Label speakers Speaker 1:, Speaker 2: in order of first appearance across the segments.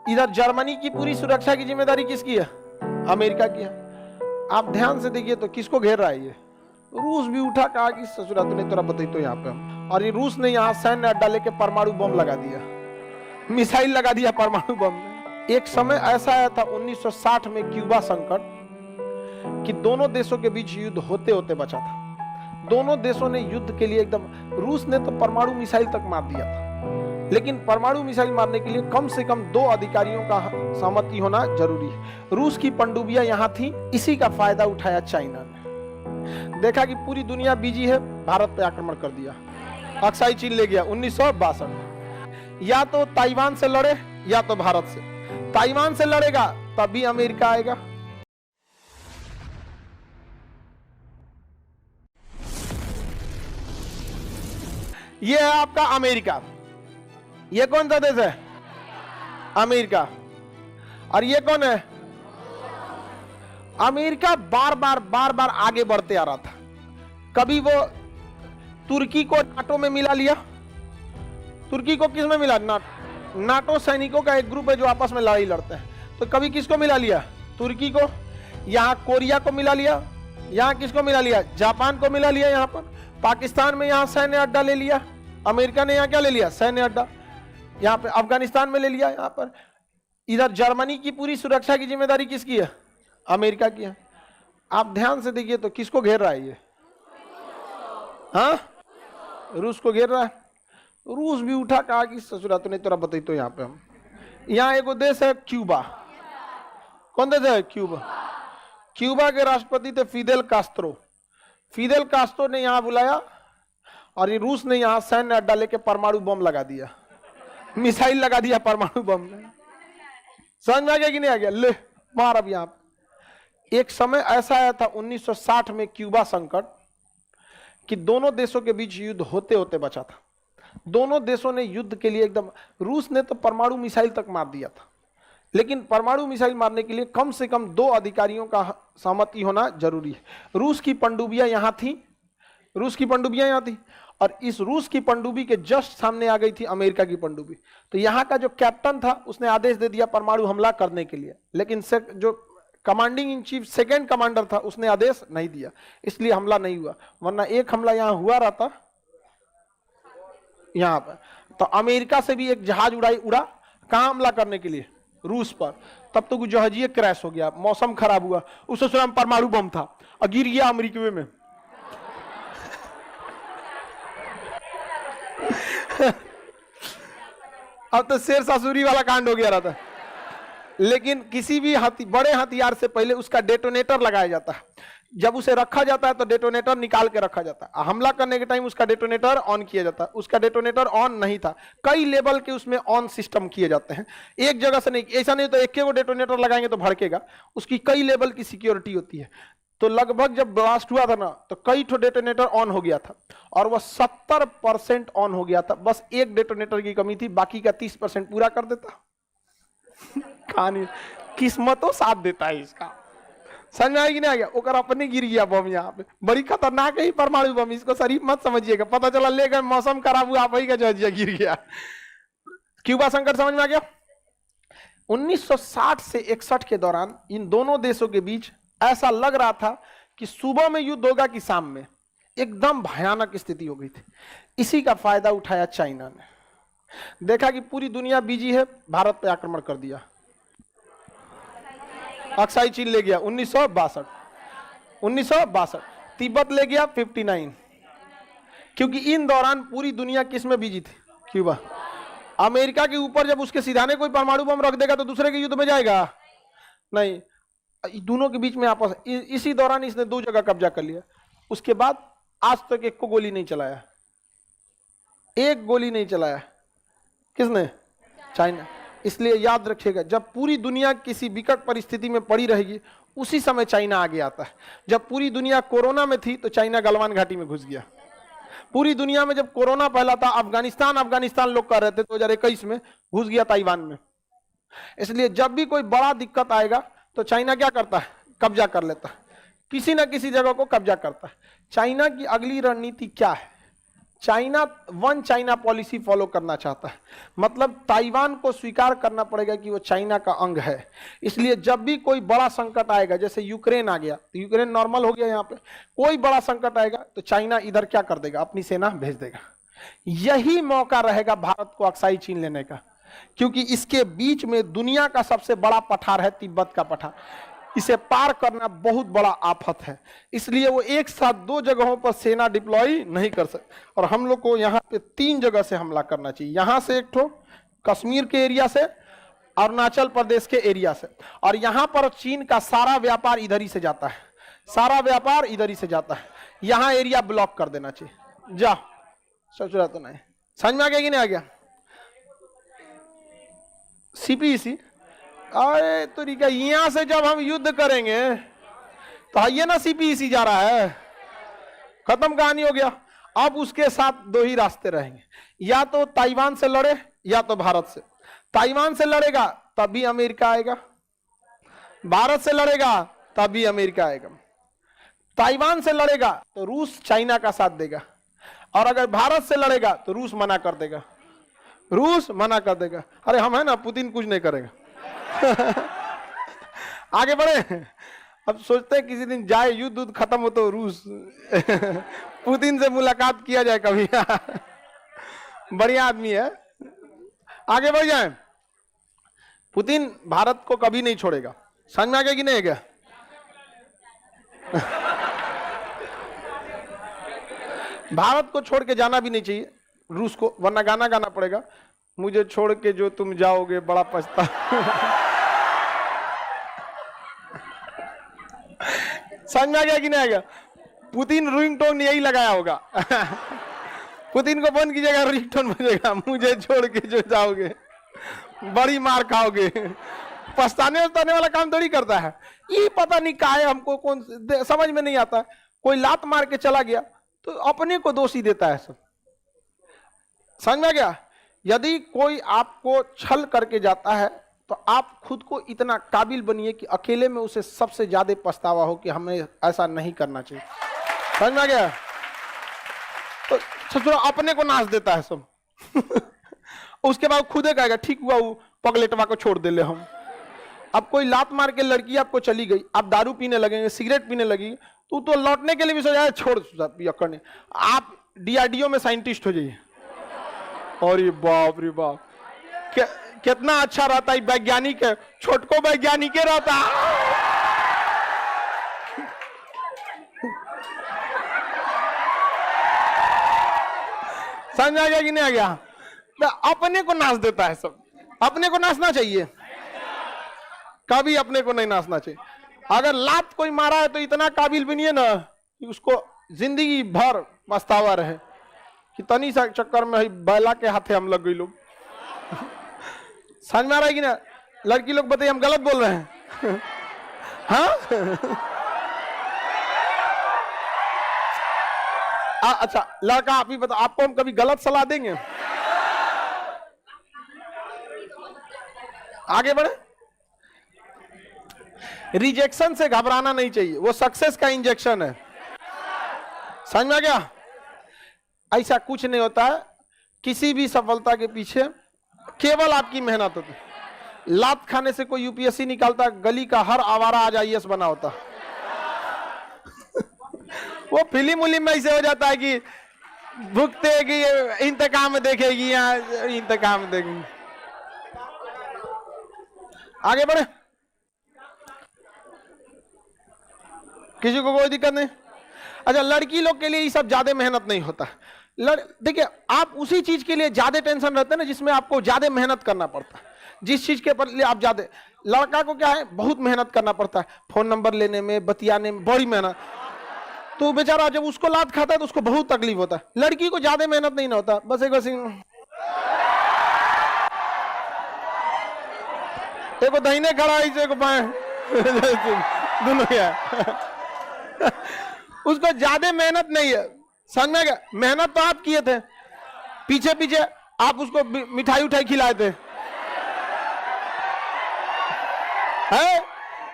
Speaker 1: इधर जर्मनी की पूरी सुरक्षा की जिम्मेदारी किसकी है? अमेरिका की है। आप ध्यान से देखिए तो किसको घेर रहा है ये? रूस भी उठा, कहा कि ससुरा तूने तोरा बताई तो यहाँ पे हम, और ये रूस ने यहाँ सैन्य अड्डा लेके परमाणु बम लगा दिया, मिसाइल लगा दिया परमाणु बम में। एक समय ऐसा आया था 1960 में क्यूबा संकट, कि दोनों देशों के बीच युद्ध होते होते बचा था। दोनों देशों ने युद्ध के लिए एकदम, रूस ने तो परमाणु मिसाइल तक मार दिया था, लेकिन परमाणु मिसाइल मारने के लिए कम से कम 2 अधिकारियों का सहमति होना जरूरी है। रूस की पनडुब्बियां यहां थी, इसी का फायदा उठाया चाइना ने। देखा कि पूरी दुनिया बिजी है, भारत पे आक्रमण कर दिया, अक्साई चीन ले गया 1962। या तो ताइवान से लड़े या तो भारत से। ताइवान से लड़ेगा तभी अमेरिका आएगा। ये है आपका अमेरिका। ये कौन सा देश है? अमेरिका। और ये कौन है? अमेरिका बार बार आगे बढ़ते आ रहा था। कभी वो तुर्की को नाटो में मिला लिया। तुर्की को किस में मिला? नाटो सैनिकों का एक ग्रुप है जो आपस में लड़ाई लड़ते हैं। तो कभी किसको मिला लिया? तुर्की को। यहां कोरिया को मिला लिया। यहां किसको मिला लिया? जापान को मिला लिया। यहां पर पाकिस्तान में यहां सैन्य अड्डा ले लिया। अमेरिका ने यहां क्या ले लिया? सैन्य अड्डा। यहां पे अफगानिस्तान में ले लिया। यहां पर इधर जर्मनी की पूरी सुरक्षा की जिम्मेदारी किसकी है? अमेरिका की है। आप ध्यान से देखिए तो किसको घेर रहा है ये? हाँ, रूस को घेर रहा है। रूस भी उठा, कहा कि ससुरा तूने तोरा बताई तो यहाँ पे हम। यहाँ एक देश है क्यूबा। कौन देश है? क्यूबा। क्यूबा के राष्ट्रपति थे फिदेल कास्त्रो। फिदेल कास्त्रो ने यहाँ बुलाया और ये रूस ने यहाँ सैन्य अड्डा लेके परमाणु बम लगा दिया, मिसाइल लगा दिया परमाणु बम में। समझ में आ गया कि नहीं आ गया? ले मार। अब यहाँ एक समय ऐसा आया था 1960 में क्यूबा संकट, कि दोनों देशों के बीच युद्ध होते होते बचा था। दोनों देशों ने युद्ध के लिए एकदम, रूस ने तो परमाणु मिसाइल तक मार दिया था, लेकिन परमाणु मिसाइल मारने के लिए कम से कम 2 अधिकारियों का सहमति होना जरूरी है। रूस की पनडुब्बियां यहां थी। रूस की पनडुब्बियां यहां थी, और इस रूस की पनडुब्बी के जस्ट सामने आ गई थी अमेरिका की पनडुब्बी। तो यहां का जो कैप्टन था उसने आदेश दे दिया परमाणु हमला करने के लिए, लेकिन जो commanding in chief second commander था उसने आदेश नहीं दिया, इसलिए हमला नहीं हुआ। वरना एक हमला यहां हुआ रहता यहां पर, तो अमेरिका से भी एक जहाज उड़ा कहां हमला करने के लिए? रूस पर। तब तो जहाज क्रैश हो गया, मौसम खराब हुआ, उस समय परमाणु बम था और गिर गया अमेरिका में। अब तो शेर ससुरी वाला कांड हो गया रहता। लेकिन किसी भी बड़े हथियार से पहले उसका डेटोनेटर लगाया जाता है। जब उसे रखा जाता है तो डेटोनेटर निकाल के रखा जाता है। हमला करने के टाइम उसका डेटोनेटर ऑन किया जाता है। उसका डेटोनेटर ऑन नहीं था, कई लेवल के उसमें ऑन सिस्टम किए जाते हैं। एक जगह से नहीं, ऐसा नहीं तो एक को डेटोनेटर लगाएंगे तो भड़केगा। उसकी कई लेवल की सिक्योरिटी होती है। तो लगभग जब ब्लास्ट हुआ था ना, तो कई ठो डेटोनेटर ऑन हो गया था, और वह 70% ऑन हो गया था। बस एक डेटोनेटर की कमी थी, बाकी का 30% पूरा कर देता। कहानी किस्मतों साथ देता है इसका। समझ में आएगी नहीं? आ गया? ओकर अपने गिर गया बम यहाँ पे। बड़ी खतरनाक है परमाणु बम, इसको शरीफ मत समझिएगा। पता चला ले गए, मौसम खराब हुआ, आप ही का जहाज गिर गया। क्यूबा संकट समझ में आ गया? 1960 से 61 के दौरान इन दोनों देशों के बीच ऐसा लग रहा था कि सुबह में युद्ध होगा कि शाम में। एकदम भयानक स्थिति हो गई थी। इसी का फायदा उठाया चाइना ने। देखा कि पूरी दुनिया बिजी है, भारत पे आक्रमण कर दिया, अक्साई चीन ले गया 1962। तिब्बत ले गया 59। क्योंकि इन दौरान पूरी दुनिया किस में बिजी थी? क्यूबा। अमेरिका के ऊपर जब उसके सिधाने कोई परमाणु बम रख देगा तो दूसरे के युद्ध में जाएगा नहीं। दोनों के बीच में आपस, इसी दौरान इसने 2 जगह कब्जा कर लिया। उसके बाद आज तक एक को गोली नहीं चलाया। एक गोली नहीं चलाया। किसने? चाइना। इसलिए याद रखिएगा, जब पूरी दुनिया किसी विकट परिस्थिति में पड़ी रहेगी उसी समय चाइना आगे आता है। जब पूरी दुनिया कोरोना में थी तो चाइना गलवान घाटी में घुस गया। पूरी दुनिया में जब कोरोना फैला था, अफगानिस्तान लोग कर रहे थे, 2021 में घुस गया ताइवान में। इसलिए जब भी कोई बड़ा दिक्कत आएगा तो चाइना क्या करता है? कब्जा कर लेता है, किसी ना किसी जगह को कब्जा करता है। चाइना की अगली रणनीति क्या है? China one China policy follow करना चाहता है, मतलब ताइवान को स्वीकार करना पड़ेगा कि वो चाइना का अंग है। इसलिए जब भी कोई बड़ा संकट आएगा, जैसे यूक्रेन आ गया, तो यूक्रेन नॉर्मल हो गया, यहाँ पे कोई बड़ा संकट आएगा तो चाइना इधर क्या कर देगा, अपनी सेना भेज देगा। यही मौका रहेगा भारत को अक्साई चीन लेने का, क्योंकि इसके बीच में दुनिया का सबसे बड़ा पठार है, तिब्बत का पठार। इसे पार करना बहुत बड़ा आफत है, इसलिए वो एक साथ दो जगहों पर सेना डिप्लॉय नहीं कर सकते। और हम लोग को यहाँ पे 3 जगह से हमला करना चाहिए, यहाँ से एक ठो, कश्मीर के एरिया से, अरुणाचल प्रदेश के एरिया से, और यहाँ पर चीन का सारा व्यापार इधर ही से जाता है, सारा व्यापार इधर ही से जाता है। यहाँ एरिया ब्लॉक कर देना चाहिए। जा सोच रहा तो नहीं, समझ में आ गया कि नहीं आ गया? सीपीसी, अरे तो यहां से जब हम युद्ध करेंगे तो ये ना सीपीसी जा रहा है, खत्म कहानी हो गया। अब उसके साथ 2 ही रास्ते रहेंगे, या तो ताइवान से लड़े या तो भारत से। ताइवान से लड़ेगा तभी अमेरिका आएगा, भारत से लड़ेगा तभी अमेरिका आएगा। ताइवान से लड़ेगा तो रूस चाइना का साथ देगा, और अगर भारत से लड़ेगा तो रूस मना कर देगा, रूस मना कर देगा। अरे हम है ना, पुतिन कुछ नहीं करेगा। आगे बढ़े। अब सोचते हैं किसी दिन जाए, युद्ध खत्म हो तो रूस पुतिन से मुलाकात किया जाए कभी। बढ़िया आदमी है, आगे बढ़ जाए। पुतिन भारत को कभी नहीं छोड़ेगा, समझ में आ गया कि नहीं गया? भारत को छोड़ के जाना भी नहीं चाहिए रूस को, वरना गाना गाना पड़ेगा, मुझे छोड़ के जो तुम जाओगे बड़ा पछता। समझ में आ गया कि नहीं आ गया? पुतिन रिंगटोन यही लगाया होगा। पुतिन को फोन कीजिएगा, रिंगटोन बजेगा, मुझे छोड़ के जो जाओगे बड़ी मार खाओगे। पछताने वाला काम थोड़ी करता है ये, पता नहीं काहे हमको कौन समझ में नहीं आता। कोई लात मार के चला गया तो अपने को दोषी देता है सब, समझ में आ गया? यदि कोई आपको छल करके जाता है तो आप खुद को इतना काबिल बनिए कि अकेले में उसे सबसे ज्यादा पछतावा हो कि हमें ऐसा नहीं करना चाहिए। समझ में आ गया? तो सोचो अपने को नाच देता है सब। उसके बाद खुदे कहेगा ठीक हुआ वो पगलेटवा को छोड़ दे ले हम। अब कोई लात मार के लड़की आपको चली गई, आप दारू पीने लगेंगे, सिगरेट पीने लगेगी, तो लौटने के लिए भी सोचा छोड़ करने, आप डीआरडीओ में साइंटिस्ट हो जाइए। और ये बाप रे बाप, कितना अच्छा रहता है वैज्ञानिक है, छोटको वैज्ञानिक रहता। समझ आ गया कि नहीं आ गया? तो अपने को नाच देता है सब, अपने को नाचना चाहिए, कभी अपने को नहीं नाचना चाहिए। अगर लात कोई मारा है तो इतना काबिल बनिए ना कि उसको जिंदगी भर पछतावा रहे कि तनी सा चक्कर में बैला के हाथे हम लग गई लोग। समझ में आ रहा है कि ना? लड़की लोग बताइए हम गलत बोल रहे हैं? हाँ? अच्छा लड़का आप ही बताओ, आपको हम कभी गलत सलाह देंगे? आगे बढ़े। रिजेक्शन से घबराना नहीं चाहिए, वो सक्सेस का इंजेक्शन है। समझ में आ गया? ऐसा कुछ नहीं होता है, किसी भी सफलता के पीछे केवल आपकी मेहनत होती है। लात खाने से कोई यूपीएससी निकालता, गली का हर आवारा आज आईएएस बना होता। वो फिल्म उलिम में ऐसे हो जाता है कि भुगते कि इंतकाम देखेगी, यहाँ इंतकाम देखेगी। आगे बढ़े, किसी को कोई दिक्कत नहीं। अच्छा लड़की लोग के लिए ये सब ज्यादा मेहनत नहीं होता। देखिए आप उसी चीज के लिए ज्यादा टेंशन रहते हैं ना जिसमें आपको ज्यादा मेहनत करना पड़ता है, जिस चीज के लिए आप ज्यादा। लड़का को क्या है, बहुत मेहनत करना पड़ता है, फोन नंबर लेने में, बतियाने में बड़ी मेहनत। तो बेचारा जब उसको लात खाता है तो उसको बहुत तकलीफ होता है। लड़की को ज्यादा मेहनत नहीं ना होता, बस एक दहीने खड़ा है, एक बाएं दोनों क्या। उसको ज्यादा मेहनत नहीं है, समझ में गया? मेहनत तो आप किए थे, पीछे पीछे आप उसको मिठाई उठाई खिलाए थे। है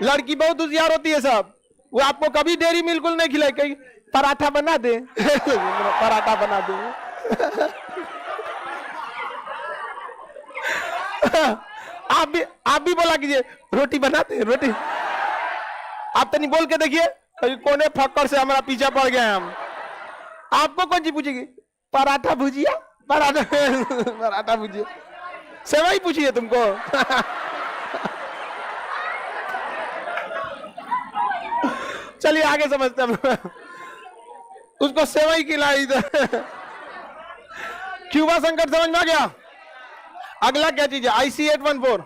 Speaker 1: लड़की बहुत होशियार होती है साहब, वो आपको कभी डेयरी मिल्क नहीं खिलाई, कहीं पराठा बना दे। पराठा बना दे, आप भी बोला कीजिए, रोटी बनाते हैं रोटी। आप तो नहीं बोल के देखिए, कोने फक्कर से हमारा पीछा पड़ गए हम। आपको कौन सी पूछेगी? पराठा भुजिया, पराठा पराठा भुजिया, सेवई पूछिए तुमको। चलिए आगे समझते हैं। उसको सेवई खिलाई। क्यूबा संकट समझ में आ गया। अगला क्या चीज है? IC-814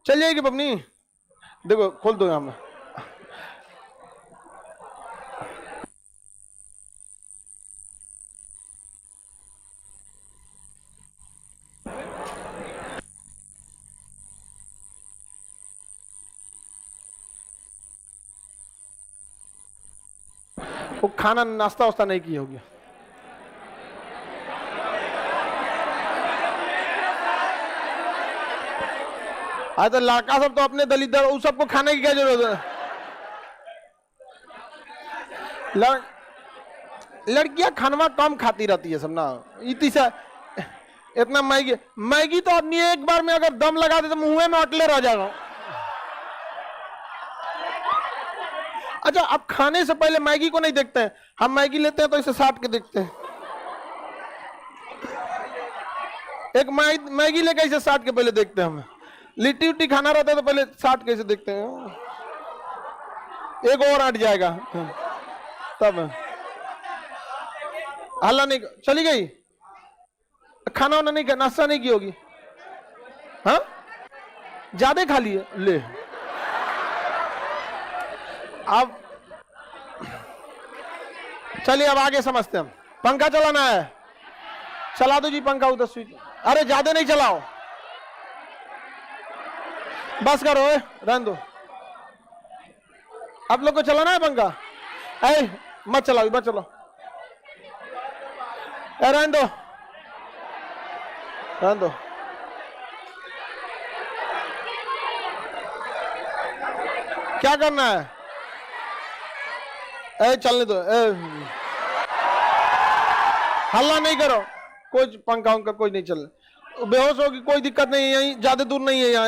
Speaker 1: चलिए कि बबनी, देखो खोल दो यहां में। वो खाना नाश्ता वास्ता नहीं किया होगी। आज तो लड़का सब तो अपने दलित, उस सबको खाने की क्या जरूरत है? लड़कियां खानवा कम खाती रहती है सब ना, इतना मैगी मैगी तो आदमी एक बार में अगर दम लगा दे तो मुंह में अटले रह जाएगा। अच्छा, अब खाने से पहले मैगी को नहीं देखते हैं हम। मैगी लेते हैं तो इसे साट के देखते हैं। एक मैगी लेकर इसे साट के पहले देखते हैं हम। लिट्टी उट्टी खाना रहता है तो पहले साट के इसे देखते हैं, एक और हट जाएगा तब। हल्ला नहीं, चली गई खाना वाना नहीं, नाश्ता नहीं की होगी। हाँ ज्यादा खा लिए ले। अब चलिए अब आगे समझते हैं। पंखा चलाना है, चला दो जी पंखा, उधर स्विच। अरे ज्यादा नहीं चलाओ, बस करो, रहने दो। आप लोग को चलाना है पंखा? ऐ मत चलाओ, मत चलो, रहने दो, रहने दो। क्या करना है? चलने दो, हल्ला नहीं करो। कोई पंखा उनका कोई नहीं चल, बेहोश होगी, कोई दिक्कत नहीं है, यहीं ज्यादा दूर नहीं है, यहाँ